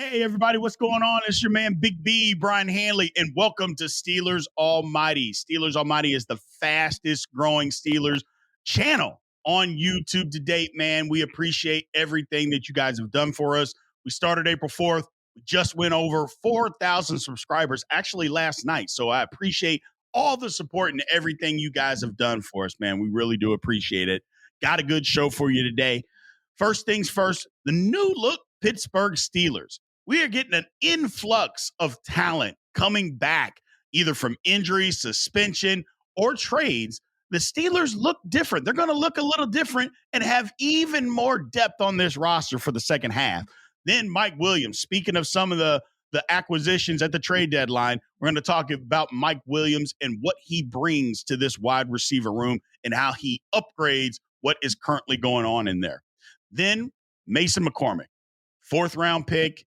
Hey, everybody, what's going on? It's your man, Big B, Brian Hanley, and welcome to Steelers Almighty. Steelers Almighty is the fastest growing Steelers channel on YouTube to date, man. We appreciate everything that you guys have done for us. We started April 4th. We just went over 4,000 subscribers actually last night. So I appreciate all the support and everything you guys have done for us, man. We really do appreciate it. Got a good show for you today. First things first, the new look Pittsburgh Steelers. We are getting an influx of talent coming back, either from injury, suspension, or trades. The Steelers look different. They're going to look a little different and have even more depth on this roster for the second half. Then Mike Williams, speaking of some of the acquisitions at the trade deadline, we're going to talk about Mike Williams and what he brings to this wide receiver room and how he upgrades what is currently going on in there. Then Mason McCormick, fourth-round pick.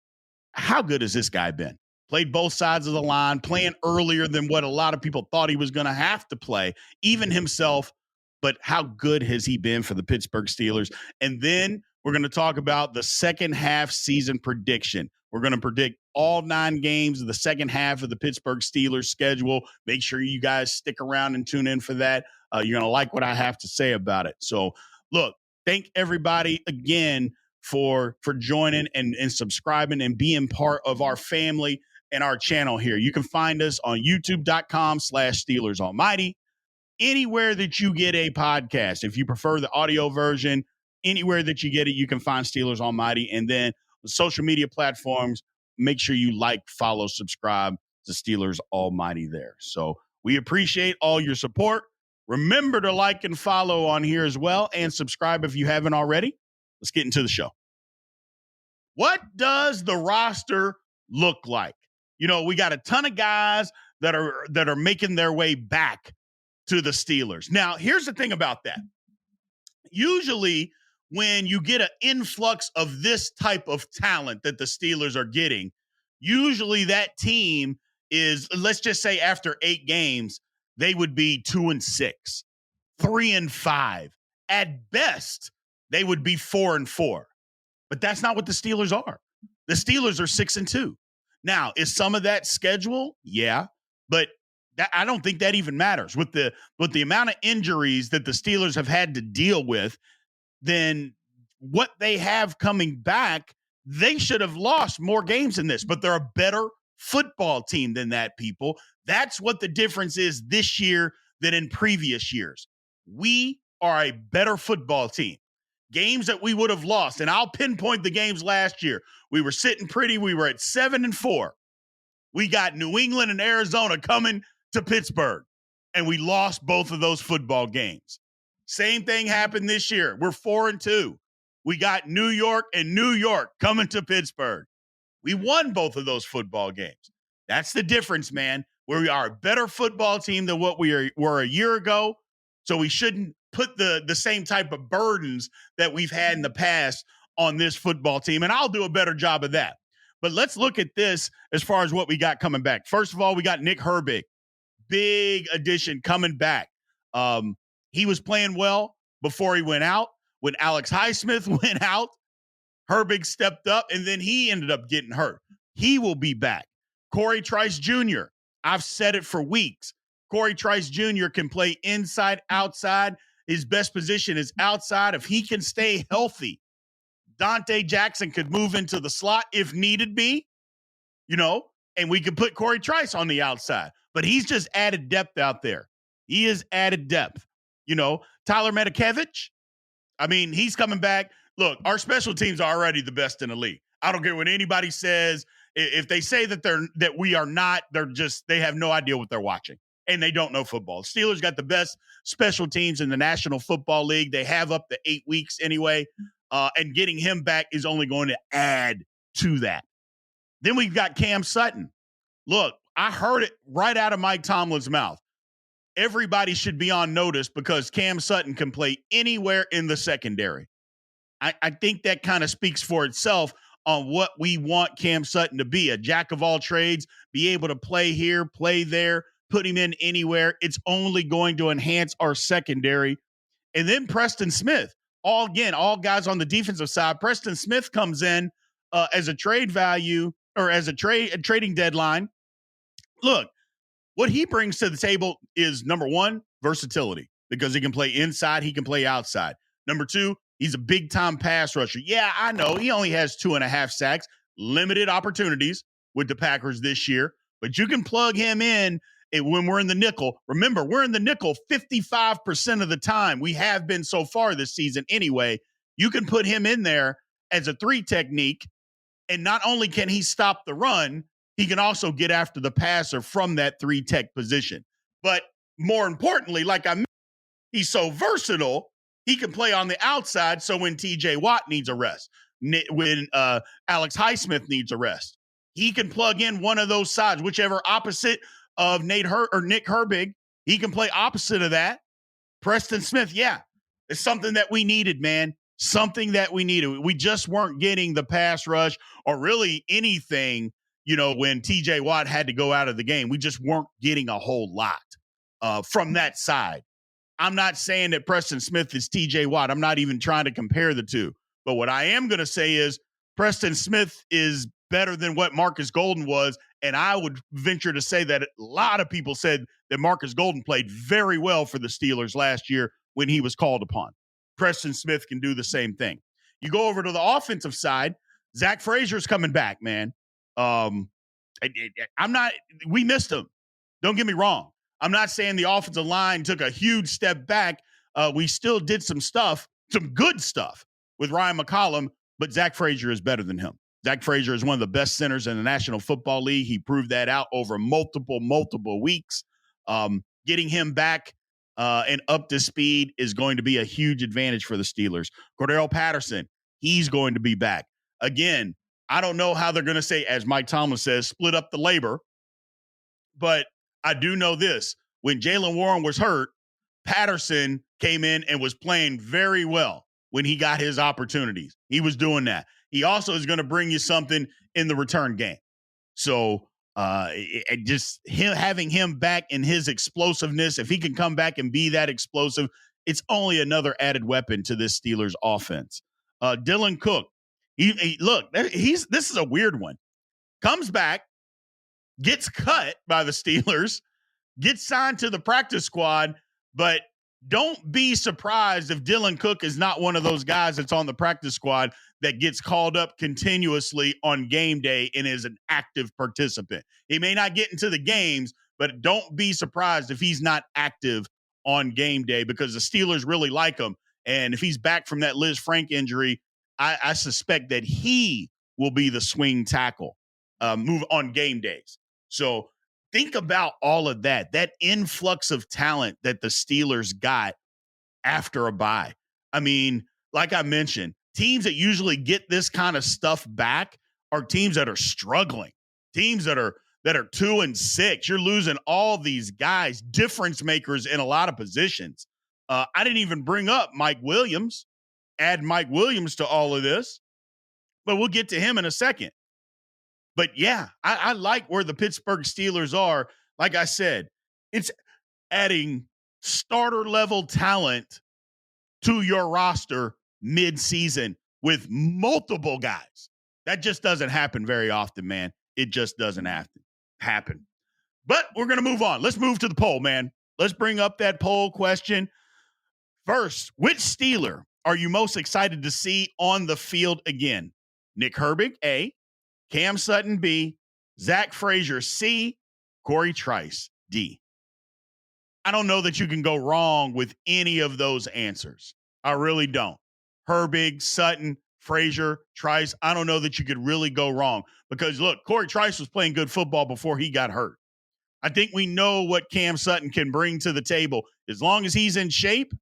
How good has this guy been? Played both sides of the line, playing earlier than what a lot of people thought he was going to have to play, even himself. But how good has he been for the Pittsburgh Steelers? And then we're going to talk about the second half season prediction. We're going to predict all 9 games of the second half of the Pittsburgh Steelers schedule. Make sure you guys stick around and tune in for that. You're going to like what I have to say about it. So, look, thank everybody again for joining and subscribing and being part of our family and our channel here. You can find us on youtube.com/Steelers Almighty. Anywhere that you get a podcast, if you prefer the audio version, anywhere that you get it, you can find Steelers Almighty. And then the social media platforms, make sure you like, follow, subscribe to Steelers Almighty there. So we appreciate all your support. Remember to like and follow on here as well, and subscribe if you haven't already. Let's get into the show. What does the roster look like? You know, we got a ton of guys that are making their way back to the Steelers. Now, here's the thing about that. Usually when you get an influx of this type of talent that the Steelers are getting, usually that team is, let's just say after 8 games, they would be 2-6, 3-5. At best, they would be 4-4. But that's not what the Steelers are. The Steelers are 6-2. Now, is some of that schedule? Yeah. But I don't think that even matters. With the amount of injuries that the Steelers have had to deal with, then what they have coming back, they should have lost more games than this. But they're a better football team than that, people. That's what the difference is this year than in previous years. We are a better football team. Games that we would have lost, and I'll pinpoint the games last year. We were sitting pretty. We were at 7-4. We got New England and Arizona coming to Pittsburgh, and we lost both of those football games. Same thing happened this year. We're 4-2. We got New York and New York coming to Pittsburgh. We won both of those football games. That's the difference, man. We are a better football team than what we were a year ago, so we shouldn't put the same type of burdens that we've had in the past on this football team, and I'll do a better job of that. But let's look at this as far as what we got coming back. First of all, we got Nick Herbig. Big addition coming back. He was playing well before he went out. When Alex Highsmith went out, Herbig stepped up, and then he ended up getting hurt. He will be back. Corey Trice Jr., I've said it for weeks. Corey Trice Jr. can play inside, outside. His best position is outside. If he can stay healthy, Dante Jackson could move into the slot if needed be, and we could put Corey Trice on the outside. But he's just added depth out there. He is added depth. Tyler Medikevich, he's coming back. Look, our special teams are already the best in the league. I don't care what anybody says. If they say that we are not, they have no idea what they're watching. And they don't know football. Steelers got the best special teams in the National Football League. They have up to 8 weeks anyway. And getting him back is only going to add to that. Then we've got Cam Sutton. Look, I heard it right out of Mike Tomlin's mouth. Everybody should be on notice because Cam Sutton can play anywhere in the secondary. I think that kind of speaks for itself on what we want Cam Sutton to be. A jack of all trades, be able to play here, play there, put him in anywhere. It's only going to enhance our secondary. And then Preston Smith. All guys on the defensive side. Preston Smith comes in as a trade value or as a trading deadline. Look, what he brings to the table is number one, versatility, because he can play inside, he can play outside. Number two, he's a big time pass rusher. Yeah, I know he only has 2.5 sacks, limited opportunities with the Packers this year, but you can plug him in when we're in the nickel. Remember, we're in the nickel 55% of the time. We have been so far this season anyway. You can put him in there as a 3 technique, and not only can he stop the run, he can also get after the passer from that 3 tech position. But more importantly, like I mentioned, he's so versatile, he can play on the outside. So when TJ Watt needs a rest, when Alex Highsmith needs a rest, he can plug in one of those sides, whichever opposite of Nick Herbig. He can play opposite of that. Preston Smith, yeah, it's something that we needed, man. Something that we needed. We just weren't getting the pass rush or really anything, when TJ Watt had to go out of the game. We just weren't getting a whole lot from that side. I'm not saying that Preston Smith is TJ Watt. I'm not even trying to compare the two. But what I am going to say is Preston Smith is better than what Marcus Golden was. And I would venture to say that a lot of people said that Marcus Golden played very well for the Steelers last year when he was called upon. Preston Smith can do the same thing. You go over to the offensive side, Zach Frazier's coming back, man. We missed him. Don't get me wrong. I'm not saying the offensive line took a huge step back. We still did some good stuff with Ryan McCollum, but Zach Frazier is better than him. Zach Frazier is one of the best centers in the National Football League. He proved that out over multiple weeks. Getting him back and up to speed is going to be a huge advantage for the Steelers. Cordarrelle Patterson, he's going to be back. Again, I don't know how they're going to say, as Mike Tomlin says, split up the labor. But I do know this. When Jaylen Warren was hurt, Patterson came in and was playing very well when he got his opportunities. He was doing that. He also is going to bring you something in the return game. So just having him back in his explosiveness, if he can come back and be that explosive, it's only another added weapon to this Steelers offense. Dylan Cook, this is a weird one. Comes back, gets cut by the Steelers, gets signed to the practice squad, but don't be surprised if Dylan Cook is not one of those guys that's on the practice squad that gets called up continuously on game day and is an active participant. He may not get into the games, but don't be surprised if he's not active on game day, because the Steelers really like him. And if he's back from that Liz Frank injury, I suspect that he will be the swing tackle move on game days. So think about all of that influx of talent that the Steelers got after a bye. I mean, like I mentioned, teams that usually get this kind of stuff back are teams that are struggling, teams that are 2-6. You're losing all these guys, difference makers in a lot of positions. I didn't even bring up Mike Williams, add Mike Williams to all of this, but we'll get to him in a second. But yeah, I like where the Pittsburgh Steelers are. Like I said, it's adding starter level talent to your roster mid-season with multiple guys. That just doesn't happen very often, man. It just doesn't happen. But we're going to move on. Let's move to the poll, man. Let's bring up that poll question. First, which Steeler are you most excited to see on the field again? Nick Herbig, A. Cam Sutton, B. Zach Frazier, C. Corey Trice, D. I don't know that you can go wrong with any of those answers. I really don't. Herbig, Sutton, Frazier, Trice, I don't know that you could really go wrong, because, look, Corey Trice was playing good football before he got hurt. I think we know what Cam Sutton can bring to the table. As long as he's in shape,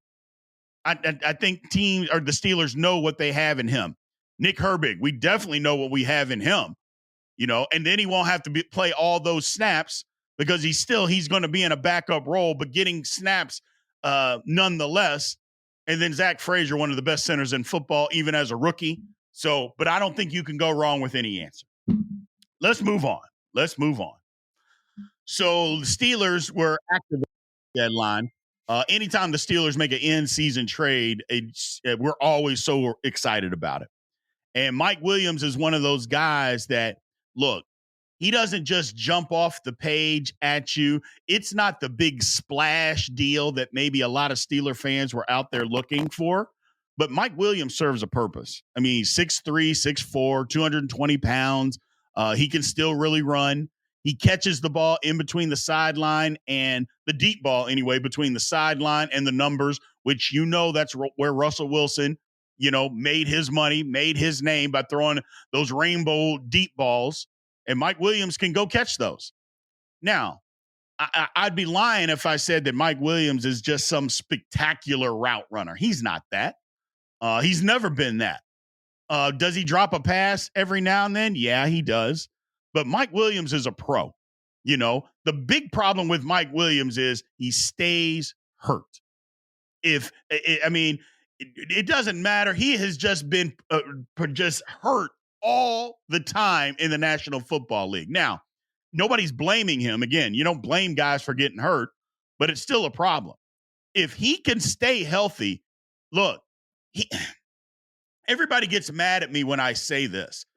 I think teams or the Steelers know what they have in him. Nick Herbig, we definitely know what we have in him, and then he won't have to play all those snaps because he's going to be in a backup role, but getting snaps nonetheless. And then Zach Frazier, one of the best centers in football, even as a rookie. So, but I don't think you can go wrong with any answer. Let's move on. So the Steelers were active at the deadline. Anytime the Steelers make an in-season trade, we're always so excited about it. And Mike Williams is one of those guys that, look, he doesn't just jump off the page at you. It's not the big splash deal that maybe a lot of Steeler fans were out there looking for. But Mike Williams serves a purpose. I mean, he's 6'3", 6'4", 220 pounds. He can still really run. He catches the ball in between the sideline and the deep ball, anyway, between the sideline and the numbers, which that's where Russell Wilson, made his money, made his name by throwing those rainbow deep balls. And Mike Williams can go catch those. Now, I'd be lying if I said that Mike Williams is just some spectacular route runner. He's not that. He's never been that. Does he drop a pass every now and then? Yeah, he does. But Mike Williams is a pro. The big problem with Mike Williams is he stays hurt. It doesn't matter. He has just been just hurt all the time in the National Football League. Now, nobody's blaming him. Again, you don't blame guys for getting hurt, but it's still a problem. If he can stay healthy, look, everybody gets mad at me when I say this.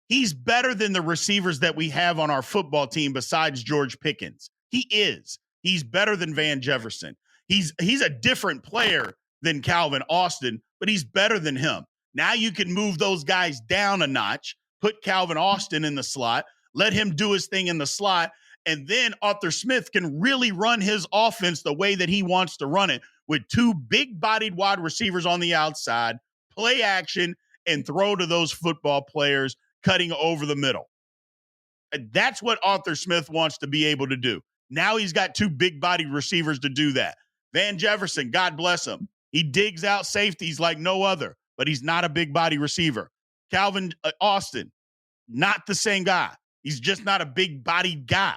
He's better than the receivers that we have on our football team besides George Pickens. He is. He's better than Van Jefferson. He's a different player than Calvin Austin, but he's better than him. Now you can move those guys down a notch, put Calvin Austin in the slot, let him do his thing in the slot, and then Arthur Smith can really run his offense the way that he wants to run it with two big-bodied wide receivers on the outside, play action, and throw to those football players cutting over the middle. That's what Arthur Smith wants to be able to do. Now he's got two big-bodied receivers to do that. Van Jefferson, God bless him. He digs out safeties like no other, but he's not a big-body receiver. Calvin Austin, not the same guy. He's just not a big-bodied guy.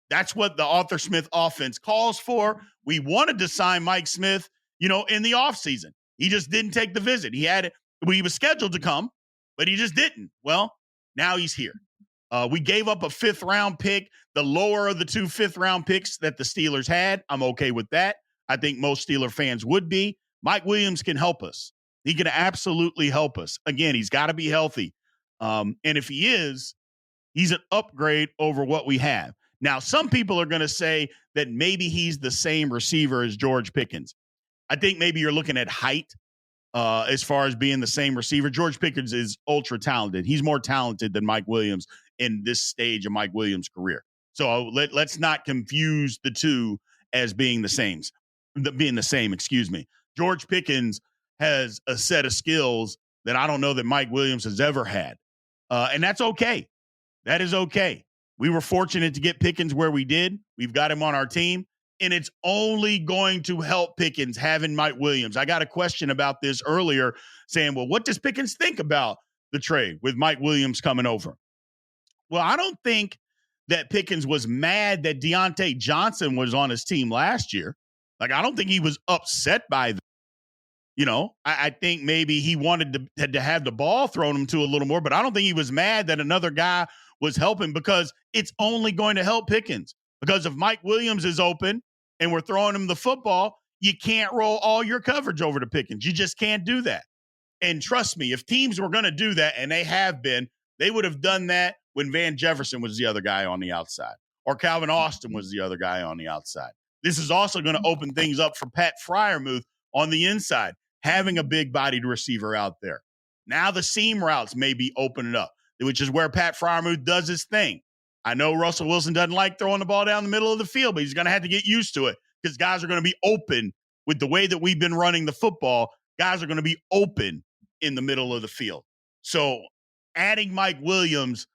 That's what the Arthur Smith offense calls for. We wanted to sign Mike Smith, in the offseason. He just didn't take the visit. He was scheduled to come, but he just didn't. Well, now he's here. We gave up a fifth-round pick, the lower of the two fifth-round picks that the Steelers had. I'm okay with that. I think most Steeler fans would be. Mike Williams can help us. He can absolutely help us. Again, he's got to be healthy. And if he is, he's an upgrade over what we have. Now, some people are going to say that maybe he's the same receiver as George Pickens. I think maybe you're looking at height as far as being the same receiver. George Pickens is ultra talented. He's more talented than Mike Williams in this stage of Mike Williams' career. So let's not confuse the two as being the same. George Pickens has a set of skills that I don't know that Mike Williams has ever had. And that's okay. That is okay. We were fortunate to get Pickens where we did. We've got him on our team. And it's only going to help Pickens having Mike Williams. I got a question about this earlier saying, well, what does Pickens think about the trade with Mike Williams coming over? Well, I don't think that Pickens was mad that Deontay Johnson was on his team last year. Like, I don't think he was upset by that. I think maybe he wanted to have the ball thrown him to a little more, but I don't think he was mad that another guy was helping because it's only going to help Pickens. Because if Mike Williams is open and we're throwing him the football, you can't roll all your coverage over to Pickens. You just can't do that. And trust me, if teams were going to do that, and they have been, they would have done that when Van Jefferson was the other guy on the outside or Calvin Austin was the other guy on the outside. This is also going to open things up for Pat Freiermuth on the inside, having a big-bodied receiver out there. Now the seam routes may be opening up, which is where Pat Freiermuth does his thing. I know Russell Wilson doesn't like throwing the ball down the middle of the field, but he's going to have to get used to it because guys are going to be open with the way that we've been running the football. Guys are going to be open in the middle of the field. So adding Mike Williams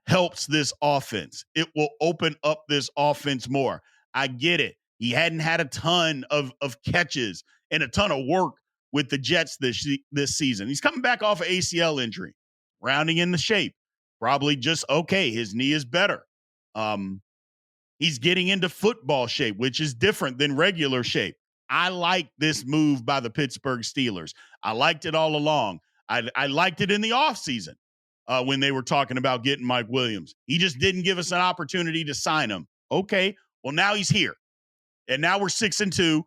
helps this offense. It will open up this offense more. I get it. He hadn't had a ton of catches and a ton of work with the Jets this season. He's coming back off an ACL injury, rounding in the shape. Probably just okay. His knee is better. He's getting into football shape, which is different than regular shape. I like this move by the Pittsburgh Steelers. I liked it all along. I liked it in the offseason when they were talking about getting Mike Williams. He just didn't give us an opportunity to sign him. Okay, well, now he's here. And now we're 6-2,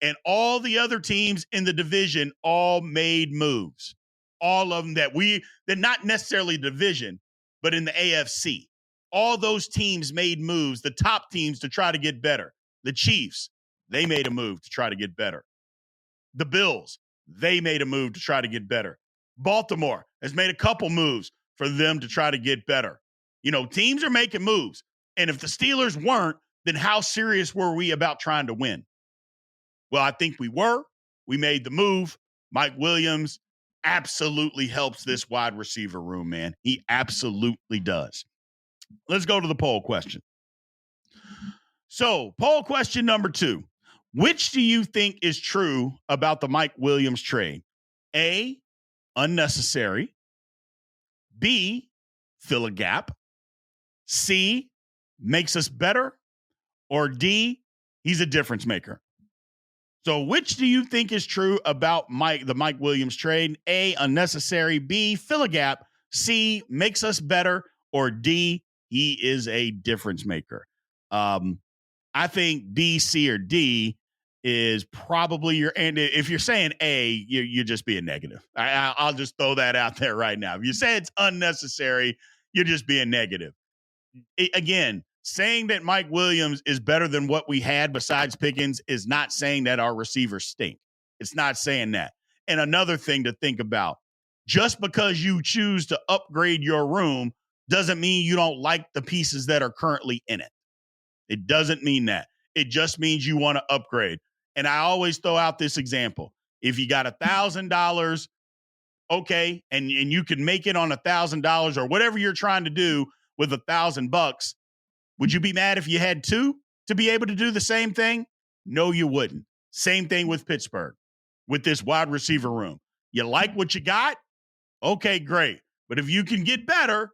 and all the other teams in the division all made moves. all of them they're not necessarily division, but in the AFC. All those teams made moves, the top teams, to try to get better. The Chiefs, they made a move to try to get better. The Bills, they made a move to try to get better. Baltimore has made a couple moves for them to try to get better. Teams are making moves. And if the Steelers weren't, then how serious were we about trying to win? Well, I think we were. We made the move. Mike Williams absolutely helps this wide receiver room, man. He absolutely does. Let's go to the poll question. So, poll question number 2. Which do you think is true about the Mike Williams trade? A, unnecessary. B, fill a gap. C, makes us better. Or D, he's a difference maker. So which do you think is true about the Mike Williams trade? A, unnecessary. B, fill a gap. C, makes us better. Or D, he is a difference maker. I think B, C, or D is probably your, and if you're saying A, you're just being negative. I'll just throw that out there right now. If you say it's unnecessary, you're just being negative. Again, saying that Mike Williams is better than what we had besides Pickens is not saying that our receivers stink. It's not saying that. And another thing to think about, just because you choose to upgrade your room doesn't mean you don't like the pieces that are currently in it. It doesn't mean that. It just means you want to upgrade. And I always throw out this example. If you got $1,000, okay, and you can make it on $1,000 or whatever you're trying to do with $1,000, would you be mad if you had 2 to be able to do the same thing? No, you wouldn't. Same thing with Pittsburgh, with this wide receiver room. You like what you got? Okay, great. But if you can get better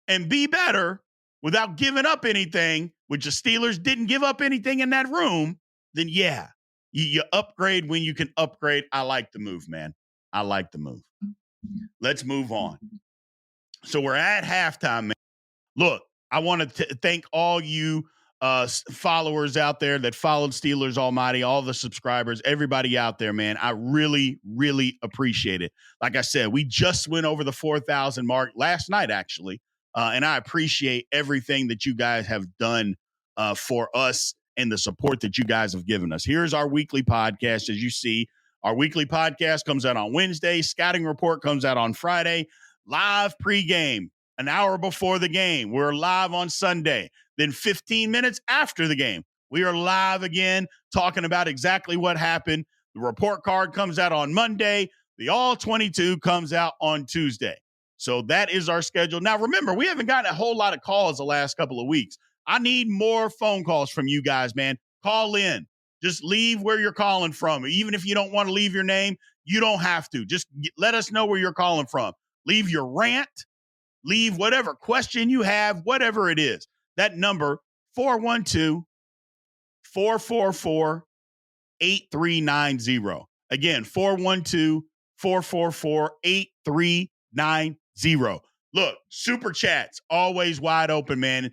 and be better without giving up anything, which the Steelers didn't give up anything in that room, then yeah, you upgrade when you can upgrade. I like the move, man. I like the move. Let's move on. So we're at halftime, man. Look, I want to thank all you followers out there that followed Steelers Almighty, all the subscribers, everybody out there, man. I really, really appreciate it. Like I said, we just went over the 4,000 mark last night, actually. And I appreciate everything that you guys have done for us and the support that you guys have given us. Here's our weekly podcast. As you see, our weekly podcast comes out on Wednesday. Scouting report comes out on Friday. Live pregame an hour before the game. We're live on Sunday. Then 15 minutes after the game, we are live again talking about exactly what happened. The report card comes out on Monday. The All 22 comes out on Tuesday. So that is our schedule. Now, remember, we haven't gotten a whole lot of calls the last couple of weeks. I need more phone calls from you guys, man. Call in. Just leave where you're calling from. Even if you don't want to leave your name, you don't have to. Just let us know where you're calling from. Leave your rant. Leave whatever question you have, whatever it is. That number, 412-444-8390. Again, 412-444-8390. Look, super chats, always wide open, man.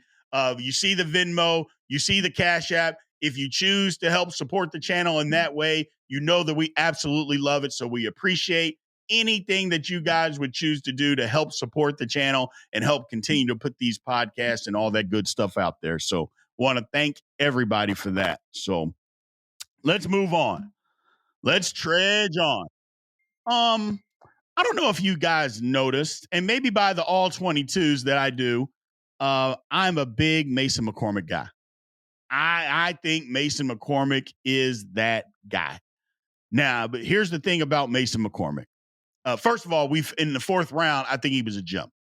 You see the Venmo, you see the Cash App. If you choose to help support the channel in that way, you know that we absolutely love it. So we appreciate anything that you guys would choose to do to help support the channel and help continue to put these podcasts and all that good stuff out there. So want to thank everybody for that. So let's move on. Let's trudge on. I don't know if you guys noticed, and maybe by the all 22s that I do, I'm a big Mason McCormick guy. I think Mason McCormick is that guy. Now, but here's the thing about Mason McCormick. First of all, in the 4th round, I think he was a jump.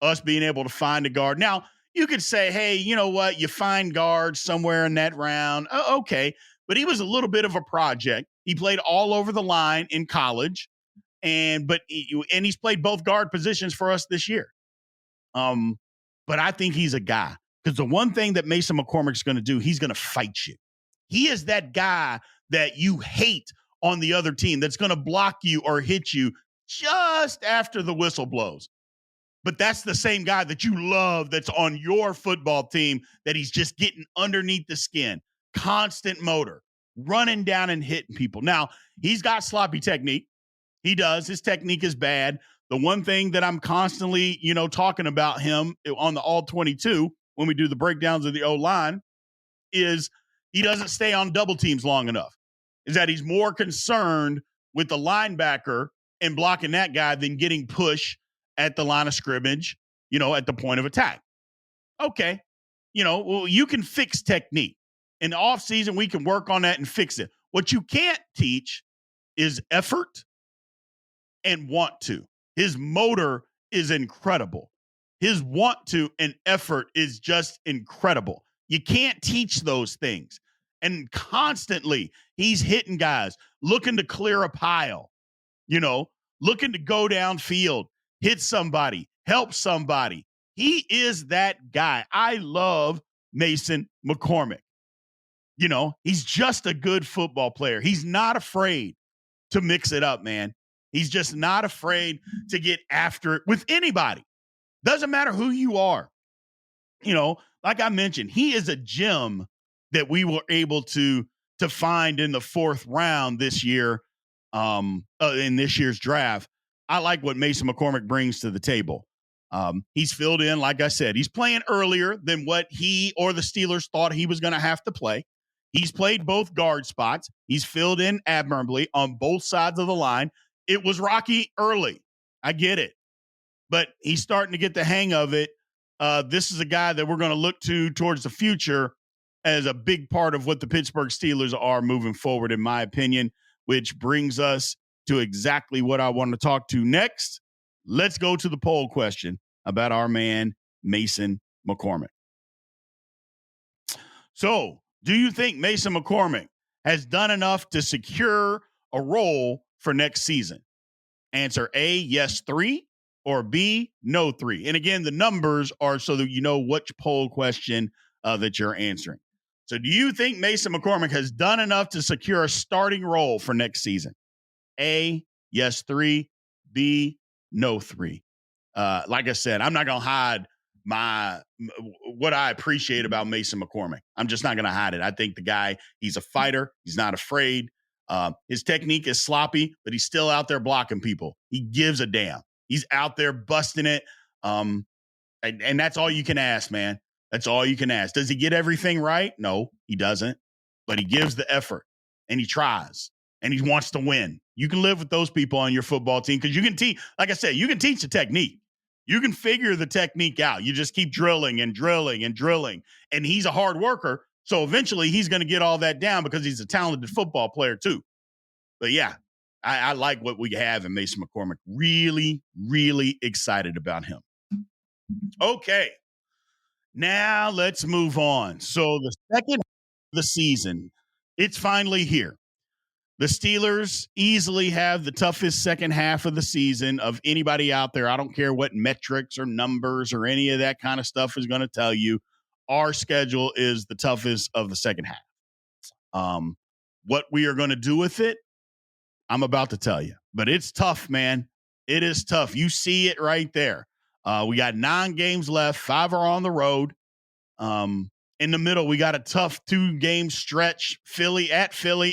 Us being able to find a guard. Now, you could say, hey, you know what? You find guards somewhere in that round. Okay. But he was a little bit of a project. He played all over the line in college. And he's played both guard positions for us this year. But I think he's a guy. Because the one thing that Mason McCormick's going to do, he's going to fight you. He is that guy that you hate on the other team that's going to block you or hit you just after the whistle blows. But that's the same guy that you love that's on your football team, that he's just getting underneath the skin. Constant motor, running down and hitting people. Now, he's got sloppy technique. He does. His technique is bad. The one thing that I'm constantly, talking about him on the all 22 when we do the breakdowns of the O-line is he doesn't stay on double teams long enough. Is that he's more concerned with the linebacker and blocking that guy than getting push at the line of scrimmage, at the point of attack. Okay. Well, you can fix technique. In the offseason, we can work on that and fix it. What you can't teach is effort and want to. His motor is incredible. His want to and effort is just incredible. You can't teach those things. And constantly, he's hitting guys, looking to clear a pile, looking to go downfield, hit somebody, help somebody. He is that guy. I love Mason McCormick. He's just a good football player. He's not afraid to mix it up, man. He's just not afraid to get after it with anybody. Doesn't matter who you are. Like I mentioned, he is a gem that we were able to find in the fourth round this year, in this year's draft. I like what Mason McCormick brings to the table. He's filled in, like I said, he's playing earlier than what he or the Steelers thought he was going to have to play. He's played both guard spots. He's filled in admirably on both sides of the line. It was rocky early. I get it. But he's starting to get the hang of it. This is a guy that we're going to look to towards the future as a big part of what the Pittsburgh Steelers are moving forward, in my opinion, which brings us to exactly what I want to talk to next. Let's go to the poll question about our man, Mason McCormick. So, do you think Mason McCormick has done enough to secure a role for next season? Answer A, yes, 3, or B, no, 3. And again, the numbers are so that you know which poll question that you're answering. So do you think Mason McCormick has done enough to secure a starting role for next season? A, yes, 3, B, no, 3. Like I said, I'm not going to hide what I appreciate about Mason McCormick. I'm just not going to hide it. I think the guy, he's a fighter. He's not afraid. His technique is sloppy, but he's still out there blocking people. He gives a damn. He's out there busting it. And that's all you can ask, man. That's all you can ask. Does he get everything right? No, he doesn't. But he gives the effort and he tries and he wants to win. You can live with those people on your football team because you can teach, like I said, you can teach the technique. You can figure the technique out. You just keep drilling and drilling and drilling. And he's a hard worker. So eventually he's going to get all that down because he's a talented football player too. But yeah, I like what we have in Mason McCormick. Really, really excited about him. Okay. Now let's move on. So the second half of the season, it's finally here. The Steelers easily have the toughest second half of the season of anybody out there. I don't care what metrics or numbers or any of that kind of stuff is going to tell you. Our schedule is the toughest of the second half. What we are going to do with it, I'm about to tell you. But it's tough, man. It is tough. You see it right there. We got 9 games left. 5 are on the road. In the middle, we got a tough 2-game stretch, Philly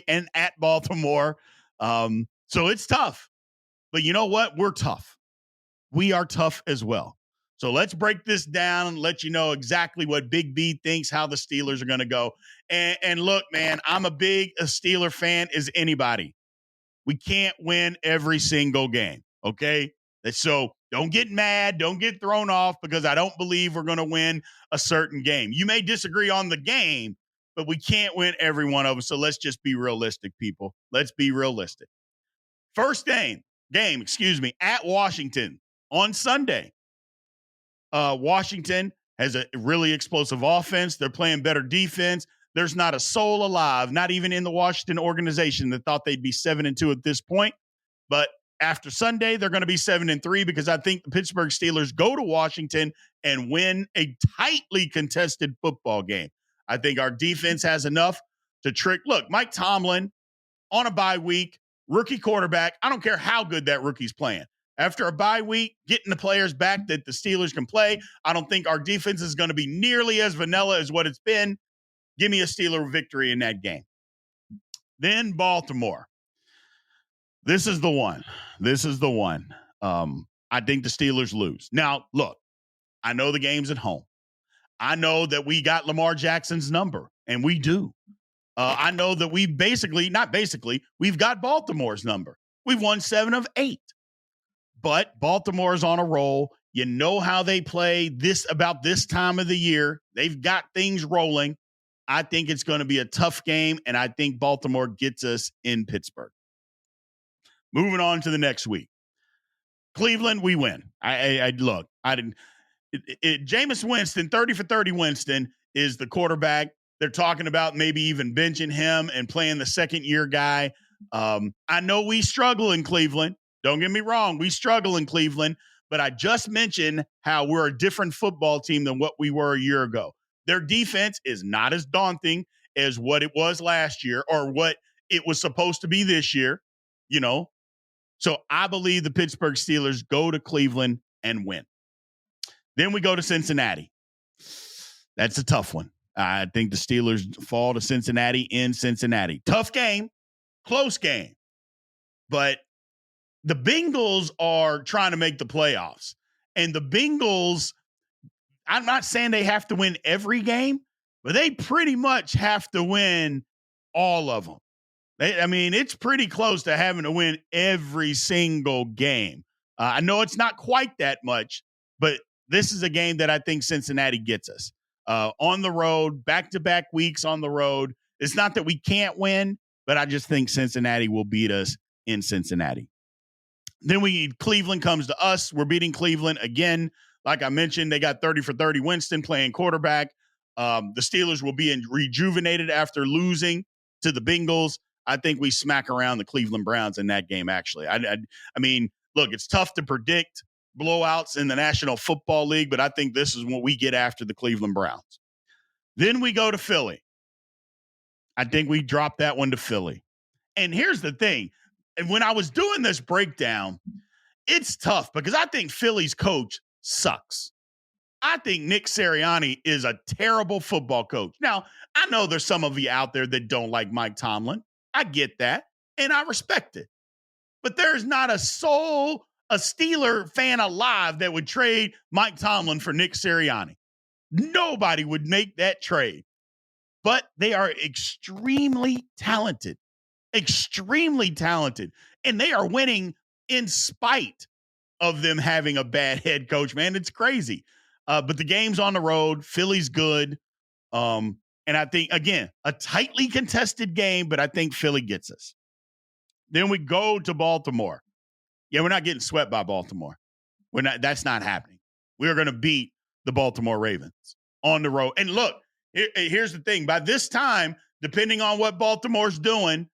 and at Baltimore. So it's tough. But you know what? We're tough. We are tough as well. So let's break this down and let you know exactly what Big B thinks, how the Steelers are going to go. And look, man, I'm a Steeler fan as anybody. We can't win every single game, okay? So don't get mad. Don't get thrown off because I don't believe we're going to win a certain game. You may disagree on the game, but we can't win every one of them. So let's just be realistic, people. Let's be realistic. First game, at Washington on Sunday. Washington has a really explosive offense. They're playing better defense. There's not a soul alive, not even in the Washington organization, that thought they'd be 7-2 at this point. But after Sunday, they're going to be 7-3 because I think the Pittsburgh Steelers go to Washington and win a tightly contested football game. I think our defense has enough to trick. Look, Mike Tomlin on a bye week, rookie quarterback. I don't care how good that rookie's playing. After a bye week, getting the players back that the Steelers can play, I don't think our defense is going to be nearly as vanilla as what it's been. Give me a Steeler victory in that game. Then Baltimore. This is the one. I think the Steelers lose. Now, look, I know the game's at home. I know that we got Lamar Jackson's number, and we do. I know that we've got Baltimore's number. We've won 7 of 8. But Baltimore's on a roll. You know how they play about this time of the year. They've got things rolling. I think it's going to be a tough game, and I think Baltimore gets us in Pittsburgh. Moving on to the next week. Cleveland, we win. Jameis Winston, 30 for 30 Winston, is the quarterback. They're talking about maybe even benching him and playing the second-year guy. I know we struggle in Cleveland. Don't get me wrong. We struggle in Cleveland. But I just mentioned how we're a different football team than what we were a year ago. Their defense is not as daunting as what it was last year or what it was supposed to be this year, So I believe the Pittsburgh Steelers go to Cleveland and win. Then we go to Cincinnati. That's a tough one. I think the Steelers fall to Cincinnati in Cincinnati. Tough game, close game. But the Bengals are trying to make the playoffs. And the Bengals, I'm not saying they have to win every game, but they pretty much have to win all of them. It's pretty close to having to win every single game. I know it's not quite that much, but this is a game that I think Cincinnati gets us. On the road, back-to-back weeks on the road. It's not that we can't win, but I just think Cincinnati will beat us in Cincinnati. Then Cleveland comes to us. We're beating Cleveland again. Like I mentioned, they got 30 for 30 Winston playing quarterback. The Steelers will be rejuvenated after losing to the Bengals. I think we smack around the Cleveland Browns in that game, actually. Look, it's tough to predict blowouts in the National Football League, but I think this is what we get after the Cleveland Browns. Then we go to Philly. I think we drop that one to Philly. And here's the thing. And when I was doing this breakdown, it's tough because I think Philly's coach sucks. I think Nick Sirianni is a terrible football coach. Now, I know there's some of you out there that don't like Mike Tomlin. I get that, and I respect it. But there's not a Steeler fan alive that would trade Mike Tomlin for Nick Sirianni. Nobody would make that trade. But they are extremely talented. And they are winning in spite of them having a bad head coach, man. It's crazy. But the game's on the road. Philly's good. And I think, again, a tightly contested game, but I think Philly gets us. Then we go to Baltimore. Yeah, we're not getting swept by Baltimore. That's not happening. We are going to beat the Baltimore Ravens on the road. And look, here's the thing. By this time, depending on what Baltimore's doing,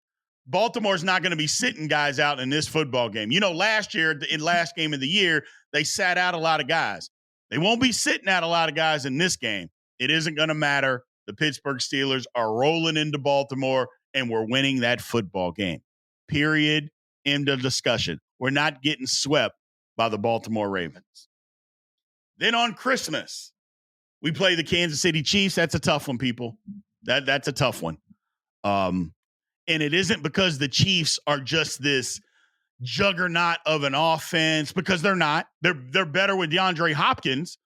Baltimore's not going to be sitting guys out in this football game. Last year, in last game of the year, they sat out a lot of guys. They won't be sitting out a lot of guys in this game. It isn't going to matter. The Pittsburgh Steelers are rolling into Baltimore, and we're winning that football game. Period. End of discussion. We're not getting swept by the Baltimore Ravens. Then on Christmas, we play the Kansas City Chiefs. That's a tough one, people. That's a tough one. And it isn't because the Chiefs are just this juggernaut of an offense, because they're not. They're better with DeAndre Hopkins,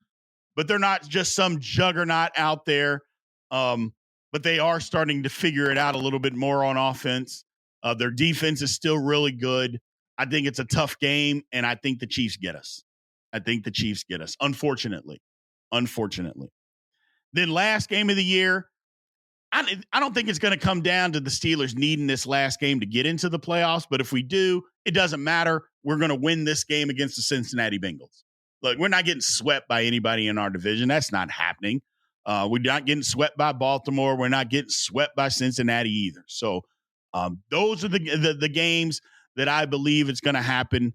but they're not just some juggernaut out there. But they are starting to figure it out a little bit more on offense. Their defense is still really good. I think it's a tough game, and I think the Chiefs get us. Unfortunately. Then last game of the year, I don't think it's going to come down to the Steelers needing this last game to get into the playoffs, but if we do, it doesn't matter. We're going to win this game against the Cincinnati Bengals. Look, we're not getting swept by anybody in our division. That's not happening. We're not getting swept by Baltimore. We're not getting swept by Cincinnati either. So those are the games that I believe it's going to happen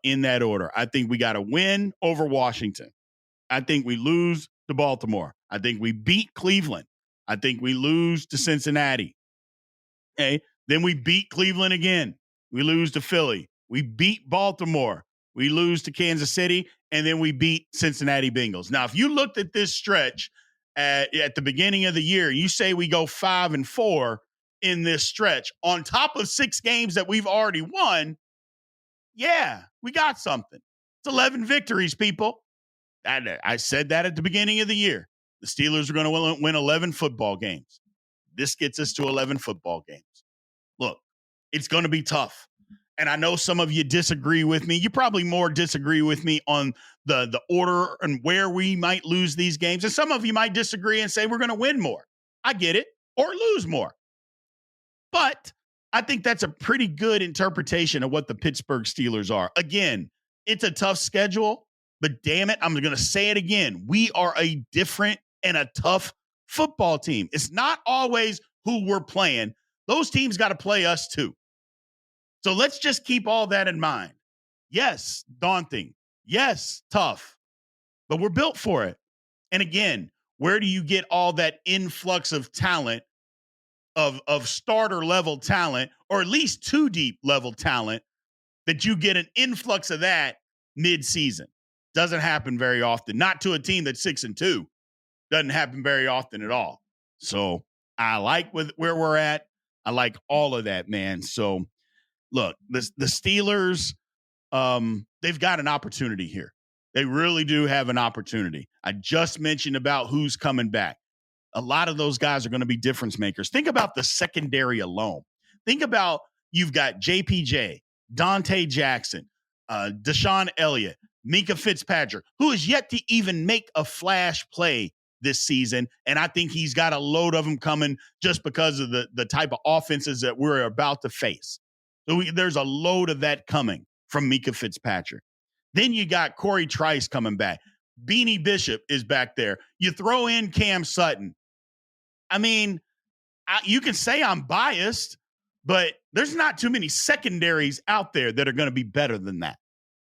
in that order. I think we got to win over Washington. I think we lose to Baltimore. I think we beat Cleveland. I think we lose to Cincinnati. Okay. Then we beat Cleveland again. We lose to Philly. We beat Baltimore. We lose to Kansas City. And then we beat Cincinnati Bengals. Now, if you looked at this stretch at the beginning of the year, you say we go 5-4 in this stretch on top of 6 games that we've already won. Yeah, we got something. It's 11 victories, people. I said that at the beginning of the year. The Steelers are going to win 11 football games. This gets us to 11 football games. Look, it's going to be tough. And I know some of you disagree with me. You probably more disagree with me on the order and where we might lose these games. And some of you might disagree and say we're going to win more. I get it. Or lose more. But I think that's a pretty good interpretation of what the Pittsburgh Steelers are. Again, it's a tough schedule, but damn it, I'm going to say it again. We are a different and a tough football team. It's not always who we're playing. Those teams got to play us too. So let's just keep all that in mind. Yes, daunting. Yes, tough. But we're built for it. And again, where do you get all that influx of talent, of starter level talent, or at least 2 deep level talent, that you get an influx of that mid-season? Doesn't happen very often. Not to a team that's 6-2. Doesn't happen very often at all. So I like where we're at. I like all of that, man. So look, the Steelers, they've got an opportunity here. They really do have an opportunity. I just mentioned about who's coming back. A lot of those guys are going to be difference makers. Think about the secondary alone. Think about you've got JPJ, Dante Jackson, Deshaun Elliott, Minka Fitzpatrick, who is yet to even make a flash play this season. And I think he's got a load of them coming just because of the type of offenses that we're about to face. So there's a load of that coming from Minka Fitzpatrick. Then you got Corey Trice coming back. Beanie Bishop is back there. You throw in Cam Sutton. I mean, you can say I'm biased, but there's not too many secondaries out there that are going to be better than that.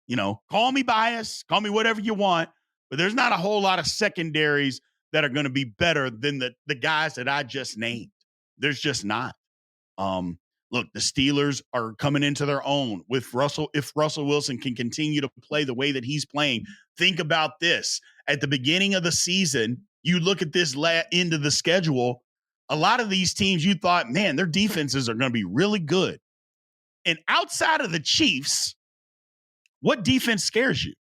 You know, call me biased, call me whatever you want, but there's not a whole lot of secondaries that are going to be better than the guys that I just named. There's just not. Look, the Steelers are coming into their own with Russell. If Russell Wilson can continue to play the way that he's playing, think about this. At the beginning of the season, you look at this end of the schedule, a lot of these teams you thought, man, their defenses are going to be really good. And outside of the Chiefs, what defense scares you?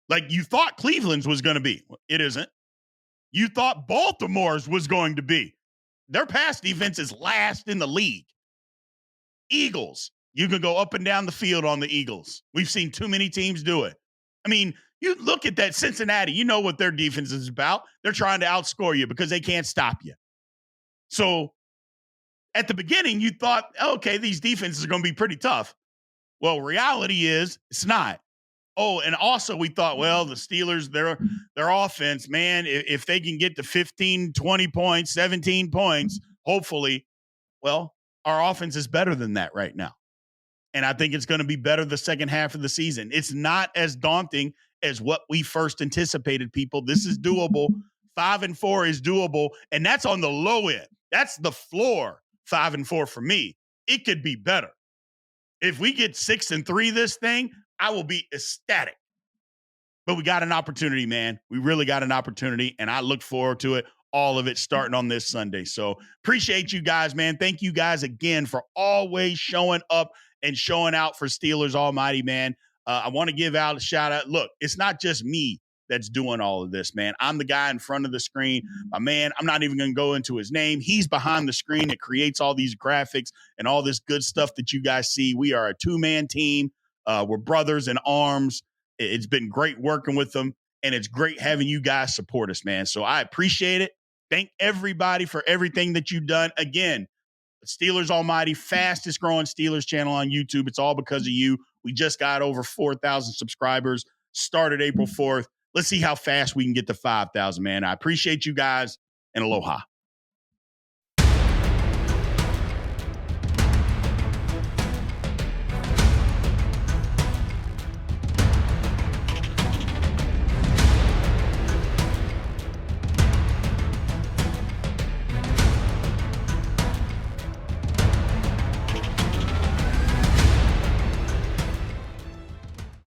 Like you thought Cleveland's was going to be. It isn't. You thought Baltimore's was going to be. Their pass defense is last in the league. Eagles, you can go up and down the field on the Eagles. We've seen too many teams do it. I mean, you look at that Cincinnati, you know what their defense is about. They're trying to outscore you because they can't stop you. So at the beginning, you thought, okay, these defenses are going to be pretty tough. Well, reality is it's not. Oh, and also we thought, well, the Steelers, their offense, man, if they can get to 15, 20 points, 17 points, hopefully, well, our offense is better than that right now. And I think it's going to be better the second half of the season. It's not as daunting as what we first anticipated, people. This is doable. 5-4 is doable. And that's on the low end. That's the floor, 5-4 for me. It could be better. If we get 6-3 this thing, I will be ecstatic. But we got an opportunity, man. We really got an opportunity, and I look forward to it. All of it starting on this Sunday. So appreciate you guys, man. Thank you guys again for always showing up and showing out for Steelers Almighty, man. I want to give out a shout out. Look, it's not just me that's doing all of this, man. I'm the guy in front of the screen. My man, I'm not even going to go into his name. He's behind the screen that creates all these graphics and all this good stuff that you guys see. We are a 2-man team. We're brothers in arms. It's been great working with them, and it's great having you guys support us, man. So I appreciate it. Thank everybody for everything that you've done. Again, Steelers Almighty, fastest growing Steelers channel on YouTube. It's all because of you. We just got over 4,000 subscribers, started April 4th. Let's see how fast we can get to 5,000, man. I appreciate you guys, and aloha.